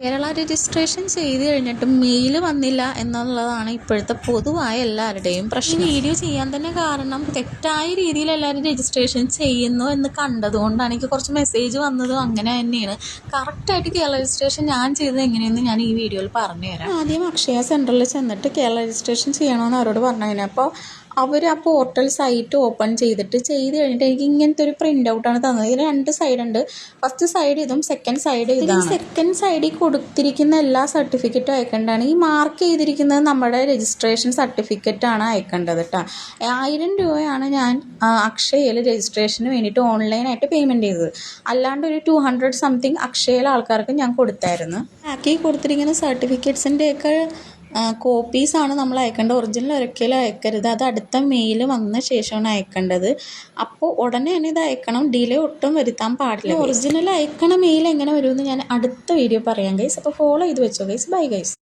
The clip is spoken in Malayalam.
കേരള രജിസ്ട്രേഷൻ ചെയ്ത് കഴിഞ്ഞിട്ടും മെയിൽ വന്നില്ല എന്നുള്ളതാണ് ഇപ്പോഴത്തെ പൊതുവായ എല്ലാവരുടെയും പ്രശ്നം. ഈ വീഡിയോ ചെയ്യാൻ തന്നെ കാരണം തെറ്റായ രീതിയിൽ എല്ലാവരും രജിസ്ട്രേഷൻ ചെയ്യുന്നു എന്ന് കണ്ടതുകൊണ്ടാണ്. എനിക്ക് കുറച്ച് മെസ്സേജ് വന്നതും അങ്ങനെ തന്നെയാണ്. കറക്റ്റായിട്ട് കേരള രജിസ്ട്രേഷൻ ഞാൻ ചെയ്തത് എങ്ങനെയെന്ന് ഞാൻ ഈ വീഡിയോയിൽ പറഞ്ഞുതരാം. ആദ്യം അക്ഷയ സെൻറ്ററിൽ ചെന്നിട്ട് കേരള രജിസ്ട്രേഷൻ ചെയ്യണമെന്ന് അവരോട് പറഞ്ഞു. അപ്പോൾ അവർ ആ പോർട്ടൽ സൈറ്റ് ഓപ്പൺ ചെയ്ത് കഴിഞ്ഞിട്ട് എനിക്ക് ഇങ്ങനത്തെ ഒരു പ്രിൻ്റ് ഔട്ടാണ് തന്നത്. ഇതിന് 2 സൈഡുണ്ട്. ഫസ്റ്റ് സൈഡ് ഇതും, സെക്കൻഡ് സൈഡ് ഇതാണ്. സെക്കൻഡ് സൈഡിൽ കൊടുത്തിരിക്കുന്ന എല്ലാ സർട്ടിഫിക്കറ്റും അയക്കേണ്ടതാണ്. ഈ മാർക്ക് ചെയ്തിരിക്കുന്നത് നമ്മുടെ രജിസ്ട്രേഷൻ സർട്ടിഫിക്കറ്റാണ് അയക്കേണ്ടത് കേട്ടോ. 1000 രൂപയാണ് ഞാൻ അക്ഷയയിൽ രജിസ്ട്രേഷന് വേണ്ടിയിട്ട് ഓൺലൈനായിട്ട് പേയ്മെൻറ്റ് ചെയ്തത്. അല്ലാണ്ട് ഒരു 200 സംതിങ് അക്ഷയയിലെ ആൾക്കാർക്ക് ഞാൻ കൊടുത്തായിരുന്നു. ബാക്കി കൊടുത്തിരിക്കുന്ന സർട്ടിഫിക്കറ്റ്സിൻ്റെയൊക്കെ കോപ്പീസാണ് നമ്മൾ അയക്കേണ്ടത്. ഒറിജിനൽ ഒരിക്കലും അയക്കരുത്. അത് അടുത്ത മെയിൽ വന്ന ശേഷമാണ് അയക്കേണ്ടത്. അപ്പോൾ ഉടനെ തന്നെ ഇത് അയക്കണം. ഡിലേ ഒട്ടും വരുത്താൻ പാടില്ല. ഒറിജിനൽ അയക്കണ മെയിൽ എങ്ങനെ വരുമെന്ന് ഞാൻ അടുത്ത വീഡിയോ പറയാം ഗൈസ്. അപ്പോൾ ഫോളോ ചെയ്ത് വെച്ചോ ഗൈസ്. Bye guys.